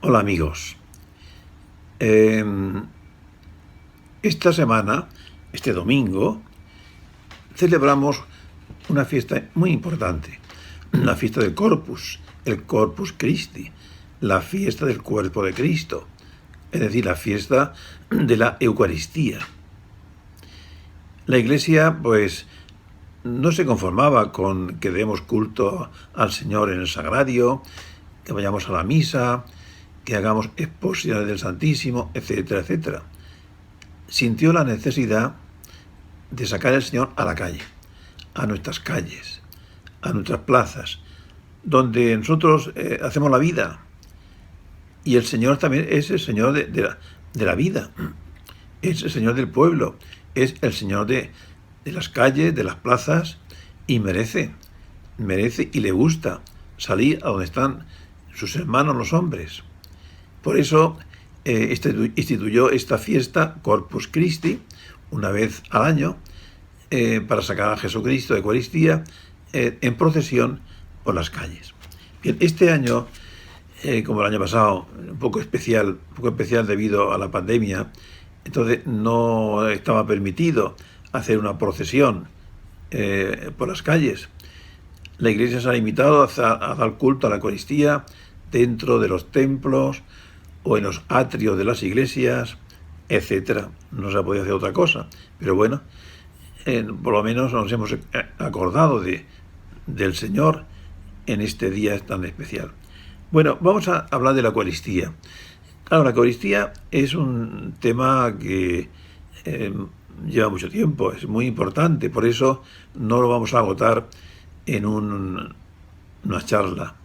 Hola amigos. Esta semana, este domingo, celebramos una fiesta muy importante, la fiesta del Corpus, el Corpus Christi, la fiesta del cuerpo de Cristo, es decir, la fiesta de la Eucaristía. La Iglesia, pues, no se conformaba con que demos culto al Señor en el sagrario, que vayamos a la misa, que hagamos exposiciones del Santísimo, etcétera, etcétera. Sintió la necesidad de sacar al Señor a la calle, a nuestras calles, a nuestras plazas, donde nosotros hacemos la vida. Y el Señor también es el Señor de la vida, es el Señor del pueblo, es el Señor de las calles, de las plazas, y merece y le gusta salir a donde están sus hermanos los hombres. Por eso instituyó esta fiesta, Corpus Christi, una vez al año, para sacar a Jesucristo de Eucaristía en procesión por las calles. Bien, este año, como el año pasado, un poco especial debido a la pandemia, entonces no estaba permitido hacer una procesión por las calles. La Iglesia se ha limitado a dar culto a la Eucaristía dentro de los templos o en los atrios de las iglesias, etcétera. No se ha podido hacer otra cosa. Pero bueno, por lo menos nos hemos acordado del Señor en este día tan especial. Bueno, vamos a hablar de la Eucaristía. Claro, la Eucaristía es un tema que lleva mucho tiempo, es muy importante, por eso no lo vamos a agotar en una charla,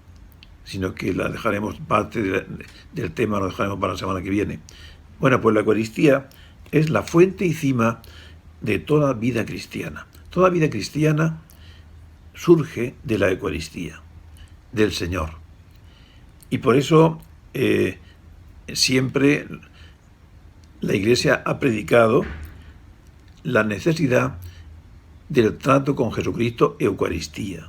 sino que la dejaremos, parte del tema lo dejaremos para la semana que viene. Bueno, pues la Eucaristía es la fuente y cima de toda vida cristiana. Toda vida cristiana surge de la Eucaristía, del Señor. Y por eso siempre la Iglesia ha predicado la necesidad del trato con Jesucristo, Eucaristía.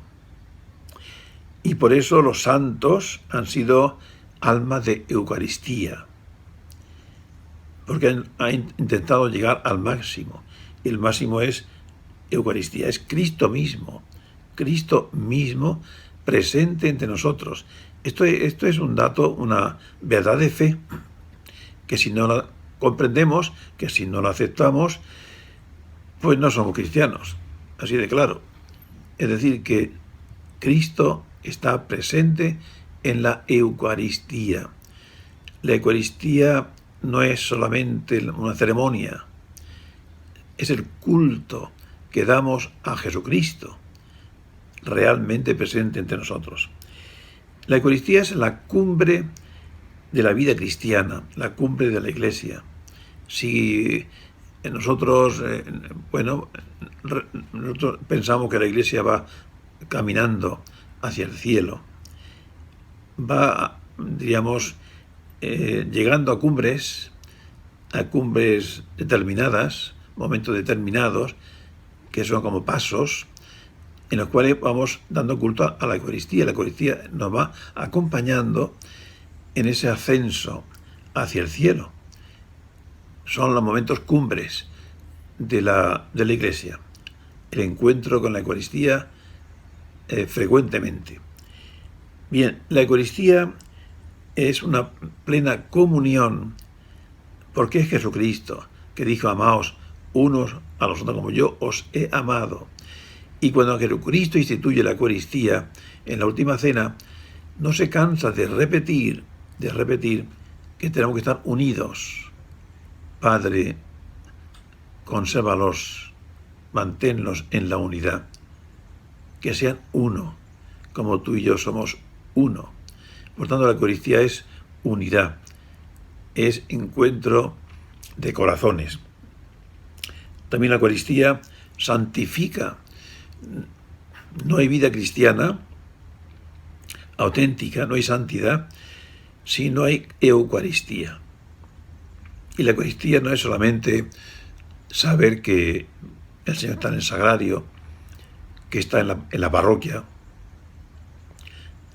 Y por eso los santos han sido almas de Eucaristía, porque han intentado llegar al máximo. Y el máximo es Eucaristía, es Cristo mismo presente entre nosotros. Esto es un dato, una verdad de fe, que si no la comprendemos, que si no la aceptamos, pues no somos cristianos, así de claro. Es decir, que Cristo está presente en la Eucaristía. La Eucaristía no es solamente una ceremonia, es el culto que damos a Jesucristo, realmente presente entre nosotros. La Eucaristía es la cumbre de la vida cristiana, la cumbre de la Iglesia. Si nosotros, nosotros pensamos que la Iglesia va caminando hacia el cielo, va, diríamos, llegando a cumbres determinadas, momentos determinados, que son como pasos, en los cuales vamos dando culto a la Eucaristía. La Eucaristía nos va acompañando en ese ascenso hacia el cielo. Son los momentos cumbres de la Iglesia, el encuentro con la Eucaristía frecuentemente. Bien, la Eucaristía es una plena comunión, porque es Jesucristo que dijo: amaos unos a los otros como yo os he amado. Y cuando Jesucristo instituye la Eucaristía en la última cena, no se cansa de repetir que tenemos que estar unidos. Padre, consérvalos, manténlos en la unidad, que sean uno, como tú y yo somos uno. Por tanto, la Eucaristía es unidad, es encuentro de corazones. También la Eucaristía santifica. No hay vida cristiana auténtica, no hay santidad, si no hay Eucaristía. Y la Eucaristía no es solamente saber que el Señor está en el sagrario, que está en la parroquia.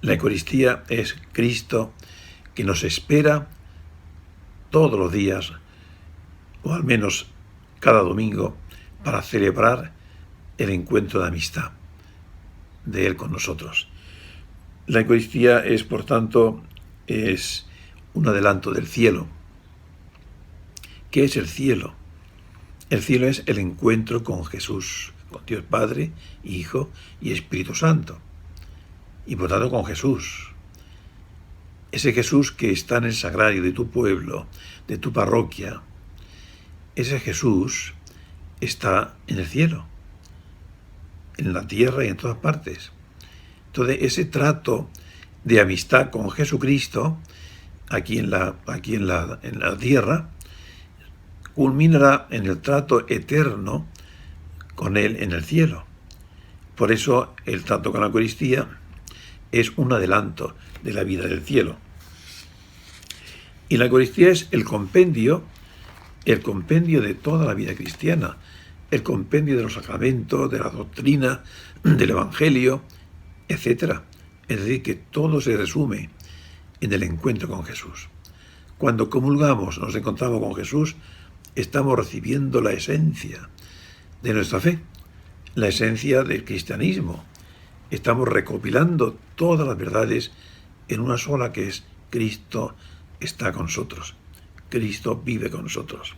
La Eucaristía es Cristo que nos espera todos los días, o al menos cada domingo, para celebrar el encuentro de amistad de Él con nosotros. La Eucaristía es, por tanto, es un adelanto del cielo. ¿Qué es el cielo? El cielo es el encuentro con Jesús, con Dios Padre, Hijo y Espíritu Santo. Y por tanto con Jesús. Ese Jesús que está en el sagrario de tu pueblo, de tu parroquia. Ese Jesús está en el cielo, en la tierra y en todas partes. Entonces, ese trato de amistad con Jesucristo, aquí en la tierra, culminará en el trato eterno con Él en el cielo. Por eso el trato con la Eucaristía es un adelanto de la vida del cielo. Y la Eucaristía es el compendio de toda la vida cristiana, el compendio de los sacramentos, de la doctrina, del Evangelio, etc. Es decir, que todo se resume en el encuentro con Jesús. Cuando comulgamos, nos encontramos con Jesús, estamos recibiendo la esencia de nuestra fe, la esencia del cristianismo. Estamos recopilando todas las verdades en una sola, que es Cristo está con nosotros. Cristo vive con nosotros.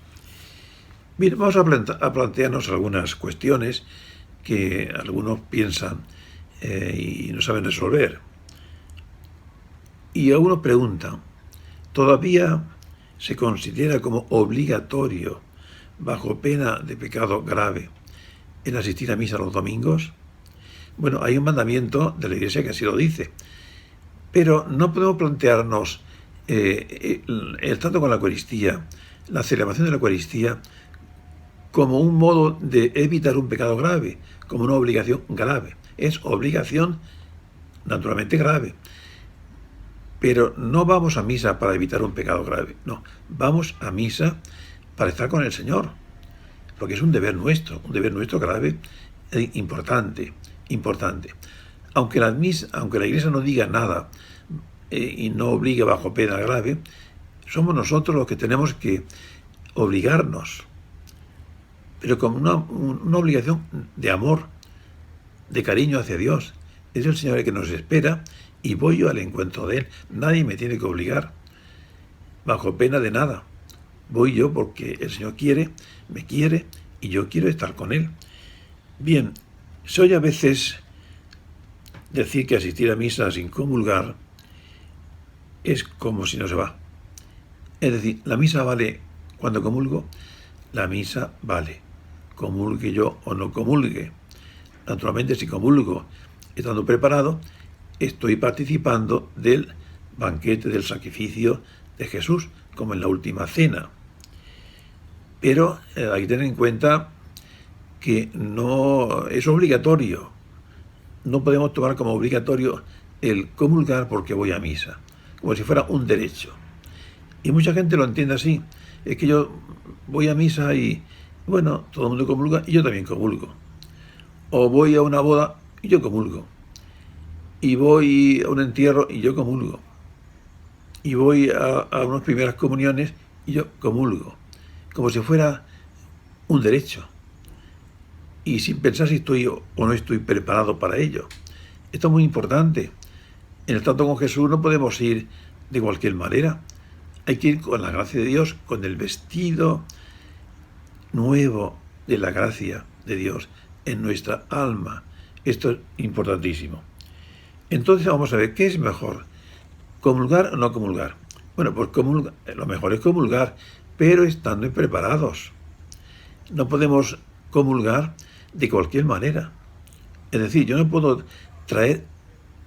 Bien, vamos a plantearnos algunas cuestiones que algunos piensan y no saben resolver. Y algunos preguntan, ¿todavía se considera como obligatorio, bajo pena de pecado grave, el asistir a misa los domingos? Bueno, hay un mandamiento de la Iglesia que así lo dice, pero no podemos plantearnos el trato con la Eucaristía, la celebración de la Eucaristía, como un modo de evitar un pecado grave, como una obligación grave. Es obligación naturalmente grave. Pero no vamos a misa para evitar un pecado grave, no. Vamos a misa para estar con el Señor, porque es un deber nuestro grave e importante. Aunque la Iglesia no diga nada y no obligue bajo pena grave, somos nosotros los que tenemos que obligarnos, pero con una obligación de amor, de cariño hacia Dios. Es el Señor el que nos espera y voy yo al encuentro de Él. Nadie me tiene que obligar, bajo pena de nada. Voy yo porque el Señor me quiere y yo quiero estar con Él. Bien, se oye a veces decir que asistir a misa sin comulgar es como si no se va. Es decir, la misa vale cuando comulgo, la misa vale, comulgue yo o no comulgue. Naturalmente, si comulgo estando preparado, estoy participando del banquete del sacrificio de Jesús, como en la última cena. Pero hay que tener en cuenta que no es obligatorio. No podemos tomar como obligatorio el comulgar porque voy a misa, como si fuera un derecho. Y mucha gente lo entiende así. Es que yo voy a misa y, bueno, todo el mundo comulga y yo también comulgo. O voy a una boda y yo comulgo. Y voy a un entierro y yo comulgo. Y voy a unas primeras comuniones y yo comulgo. Como si fuera un derecho. Y sin pensar si estoy o no estoy preparado para ello. Esto es muy importante. En el trato con Jesús no podemos ir de cualquier manera. Hay que ir con la gracia de Dios, con el vestido nuevo de la gracia de Dios en nuestra alma. Esto es importantísimo. Entonces vamos a ver, ¿qué es mejor? ¿Comulgar o no comulgar? Bueno, pues lo mejor es comulgar, pero estando preparados. No podemos comulgar de cualquier manera. Es decir, yo no puedo traer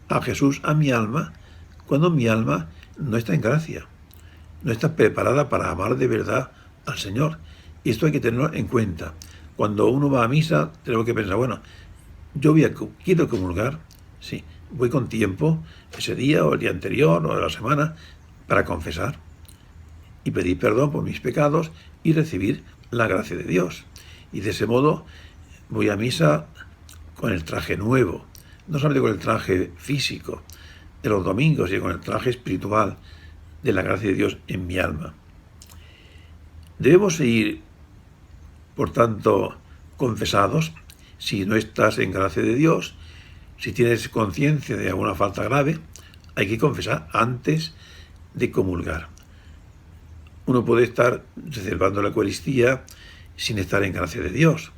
a Jesús a mi alma cuando mi alma no está en gracia, no está preparada para amar de verdad al Señor. Y esto hay que tenerlo en cuenta. Cuando uno va a misa, tenemos que pensar, bueno, quiero comulgar, sí, voy con tiempo, ese día o el día anterior o de la semana, para confesar y pedir perdón por mis pecados y recibir la gracia de Dios. Y de ese modo voy a misa con el traje nuevo, no solamente con el traje físico de los domingos, sino con el traje espiritual de la gracia de Dios en mi alma. Debemos seguir, por tanto, confesados. Si no estás en gracia de Dios, si tienes conciencia de alguna falta grave, hay que confesar antes de comulgar. Uno puede estar celebrando la Eucaristía sin estar en gracia de Dios.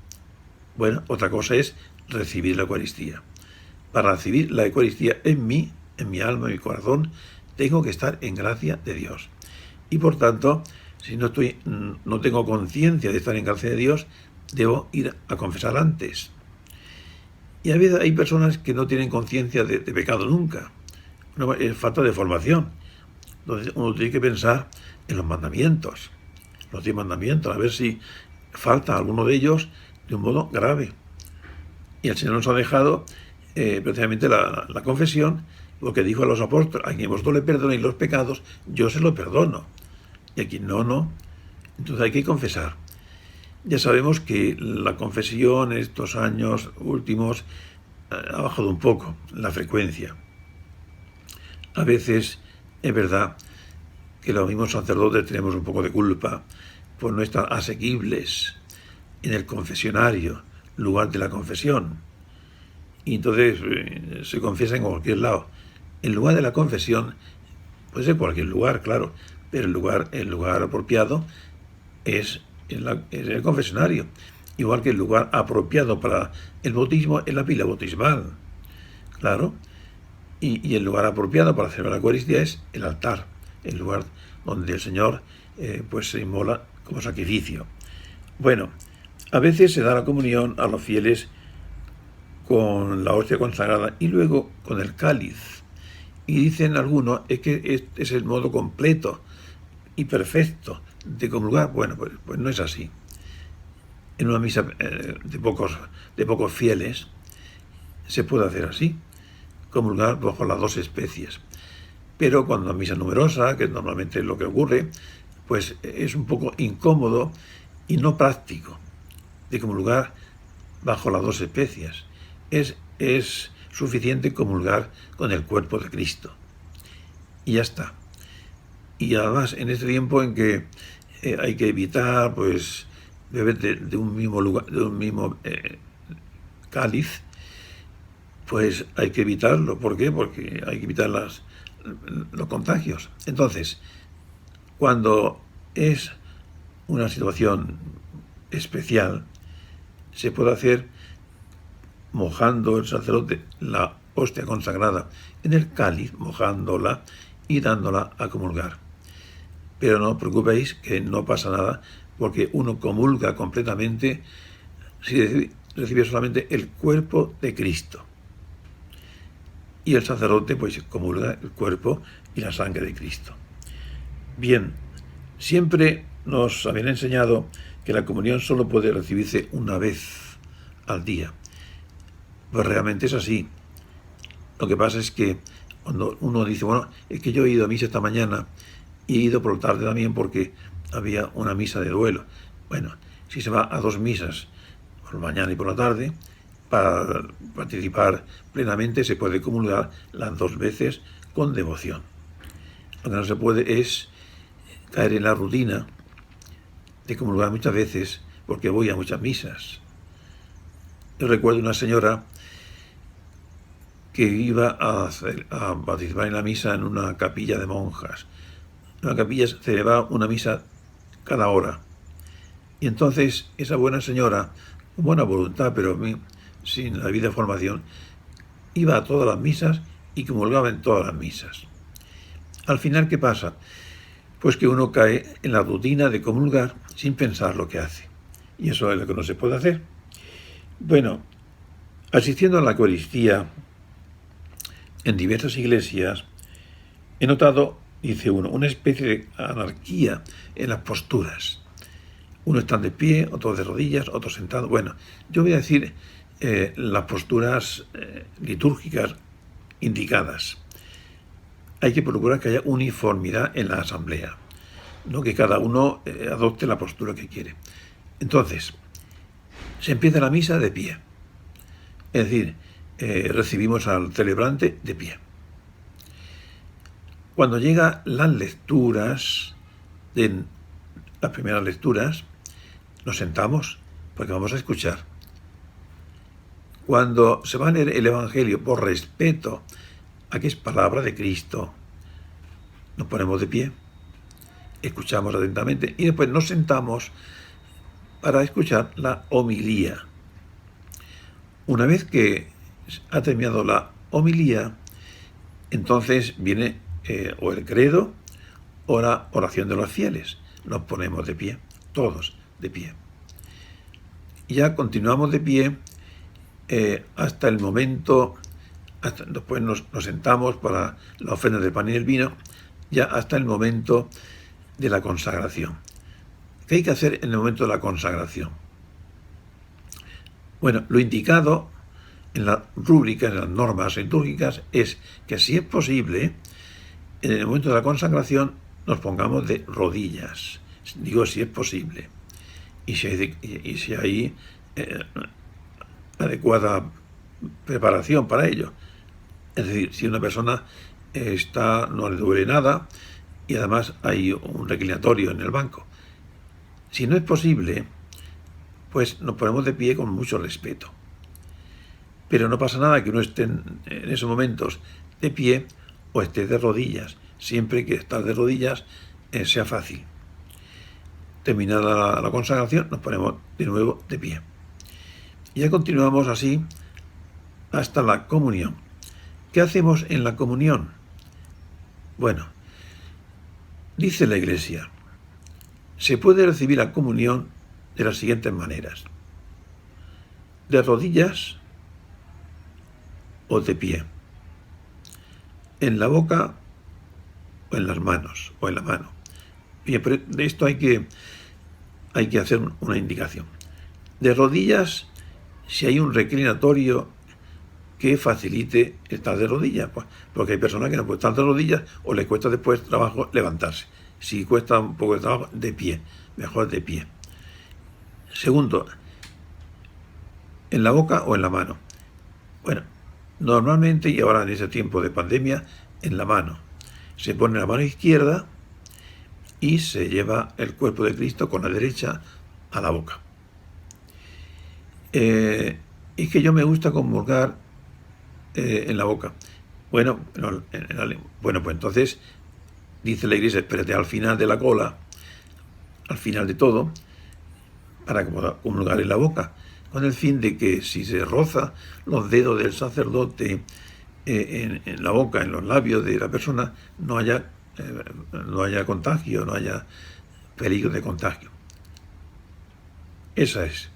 Bueno, otra cosa es recibir la Eucaristía. Para recibir la Eucaristía en mí, en mi alma, en mi corazón, tengo que estar en gracia de Dios. Y por tanto, si no tengo conciencia de estar en gracia de Dios, debo ir a confesar antes. Y a veces hay personas que no tienen conciencia de pecado nunca. Es falta de formación. Entonces uno tiene que pensar en los mandamientos. Los 10 mandamientos, a ver si falta alguno de ellos de un modo grave. Y el Señor nos ha dejado precisamente la confesión, porque dijo a los apóstoles: a quien vosotros le perdonéis los pecados, yo se lo perdono. Y a quien no. Entonces hay que confesar. Ya sabemos que la confesión en estos años últimos ha bajado un poco la frecuencia. A veces es verdad que los mismos sacerdotes tenemos un poco de culpa por no estar asequibles en el confesionario, lugar de la confesión. Y entonces se confiesa en cualquier lado. El lugar de la confesión puede ser cualquier lugar, claro, pero el lugar apropiado es el confesionario. Igual que el lugar apropiado para el bautismo es la pila bautismal. Claro. Y el lugar apropiado para celebrar la Eucaristía es el altar, el lugar donde el Señor pues se inmola como sacrificio. Bueno, a veces se da la comunión a los fieles con la hostia consagrada y luego con el cáliz. Y dicen algunos que es el modo completo y perfecto de comulgar. Bueno, pues no es así. En una misa de pocos fieles se puede hacer así, comulgar bajo las 2 especies. Pero cuando la misa es numerosa, que normalmente es lo que ocurre, pues es un poco incómodo y no práctico de comulgar bajo las 2 especies. Es suficiente comulgar con el cuerpo de Cristo. Y ya está. Y además, en este tiempo en que hay que evitar pues beber de un mismo lugar, de un mismo cáliz, pues hay que evitarlo. ¿Por qué? Porque hay que evitar los contagios. Entonces, cuando es una situación especial, se puede hacer mojando el sacerdote la hostia consagrada en el cáliz, mojándola y dándola a comulgar. Pero no os preocupéis, que no pasa nada, porque uno comulga completamente si recibe solamente el cuerpo de Cristo. Y el sacerdote pues comulga el cuerpo y la sangre de Cristo. Bien, siempre nos habían enseñado que la comunión solo puede recibirse una vez al día. Pues realmente es así. Lo que pasa es que cuando uno dice, bueno, es que yo he ido a misa esta mañana y he ido por la tarde también porque había una misa de duelo. Bueno, si se va a 2 misas, por la mañana y por la tarde, para participar plenamente se puede comulgar las 2 veces con devoción. Lo que no se puede es caer en la rutina de comulgar muchas veces porque voy a muchas misas. Yo recuerdo una señora que iba a participar en la misa en una capilla de monjas. En una capilla se celebraba una misa cada hora. Y entonces esa buena señora, con buena voluntad, pero sin la vida de formación, iba a todas las misas y comulgaba en todas las misas. Al final, ¿qué pasa? Pues que uno cae en la rutina de comulgar sin pensar lo que hace. Y eso es lo que no se puede hacer. Bueno, asistiendo a la Eucaristía en diversas iglesias, he notado, dice uno, una especie de anarquía en las posturas. Unos están de pie, otros de rodillas, otros sentados. Bueno, yo voy a decir las posturas litúrgicas indicadas. Hay que procurar que haya uniformidad en la asamblea, no que cada uno adopte la postura que quiere. Entonces, se empieza la misa de pie. Es decir, recibimos al celebrante de pie. Cuando llegan las lecturas, de las primeras lecturas, nos sentamos porque vamos a escuchar. Cuando se va a leer el Evangelio por respeto a que es palabra de Cristo, nos ponemos de pie, escuchamos atentamente y después nos sentamos para escuchar la homilía. Una vez que ha terminado la homilía, entonces viene o el credo o la oración de los fieles. Nos ponemos de pie, todos de pie. Y ya continuamos de pie hasta el momento, después nos sentamos para la ofrenda del pan y del vino, ya hasta el momento de la consagración. ¿Qué hay que hacer en el momento de la consagración? Bueno, lo indicado en las rúbricas, en las normas litúrgicas, es que si es posible, en el momento de la consagración nos pongamos de rodillas. Digo si es posible. Y si hay adecuada preparación para ello. Es decir, si una persona no le duele nada y además hay un reclinatorio en el banco. Si no es posible, pues nos ponemos de pie con mucho respeto. Pero no pasa nada que uno esté en esos momentos de pie o esté de rodillas, siempre que estar de rodillas sea fácil. Terminada la consagración, nos ponemos de nuevo de pie. Y ya continuamos así hasta la comunión. ¿Qué hacemos en la comunión? Bueno, dice la Iglesia, se puede recibir la comunión de las siguientes maneras: de rodillas o de pie, en la boca o en las manos, o en la mano. Bien, pero de esto hay que hacer una indicación. De rodillas, si hay un reclinatorio que facilite estar de rodillas, pues, porque hay personas que no pueden estar de rodillas o les cuesta después trabajo levantarse. Si cuesta un poco de trabajo, de pie, mejor de pie. Segundo, en la boca o en la mano. Bueno, normalmente, y ahora en ese tiempo de pandemia, en la mano. Se pone la mano izquierda y se lleva el cuerpo de Cristo con la derecha a la boca. Es que yo me gusta comulgar en la boca. Bueno, pues entonces dice la Iglesia, espérate al final de la cola, al final de todo, para comulgar en la boca, con el fin de que si se roza los dedos del sacerdote en la boca, en los labios de la persona, no haya contagio, no haya peligro de contagio. Esa es.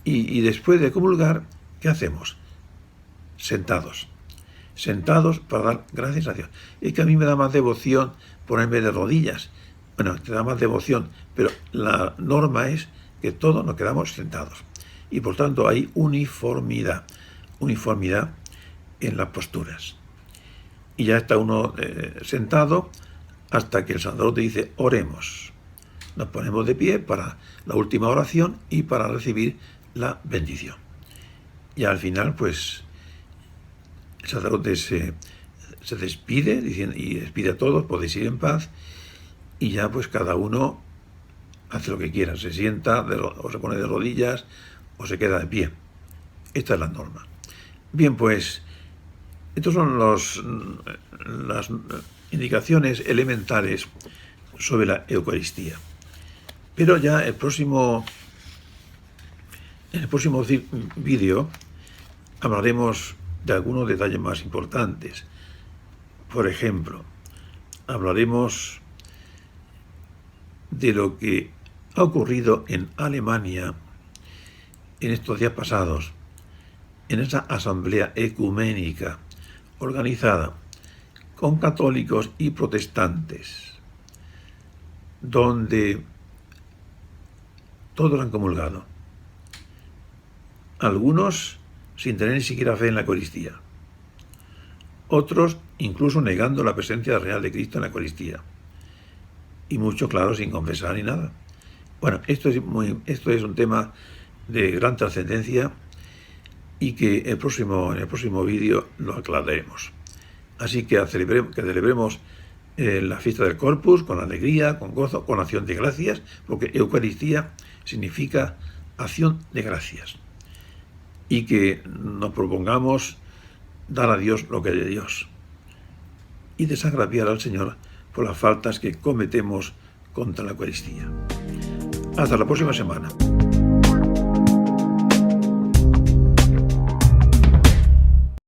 Y después de comulgar, ¿qué hacemos? Sentados para dar gracias a Dios. Es que a mí me da más devoción ponerme de rodillas. Bueno, te da más devoción, pero la norma es que todos nos quedamos sentados. Y por tanto hay uniformidad en las posturas. Y ya está uno sentado hasta que el sacerdote dice, oremos. Nos ponemos de pie para la última oración y para recibir la bendición. Y al final, pues, el sacerdote se despide diciendo, y despide a todos, podéis ir en paz, y ya pues cada uno hace lo que quiera, se sienta o se pone de rodillas o se queda de pie. Esta es la norma. Bien, pues, estas son las indicaciones elementales sobre la Eucaristía. Pero ya en el próximo vídeo hablaremos de algunos detalles más importantes. Por ejemplo, hablaremos de lo que ha ocurrido en Alemania en estos días pasados, en esa asamblea ecuménica organizada con católicos y protestantes, donde todos han comulgado. Algunos sin tener ni siquiera fe en la Eucaristía. Otros incluso negando la presencia real de Cristo en la Eucaristía. Y muchos, claro, sin confesar ni nada. Bueno, esto es un tema de gran trascendencia y que en el próximo vídeo lo aclararemos. Así que celebremos la fiesta del Corpus con alegría, con gozo, con acción de gracias, porque Eucaristía significa acción de gracias. Y que nos propongamos dar a Dios lo que es de Dios y desagraviar al Señor por las faltas que cometemos contra la Eucaristía. Hasta la próxima semana.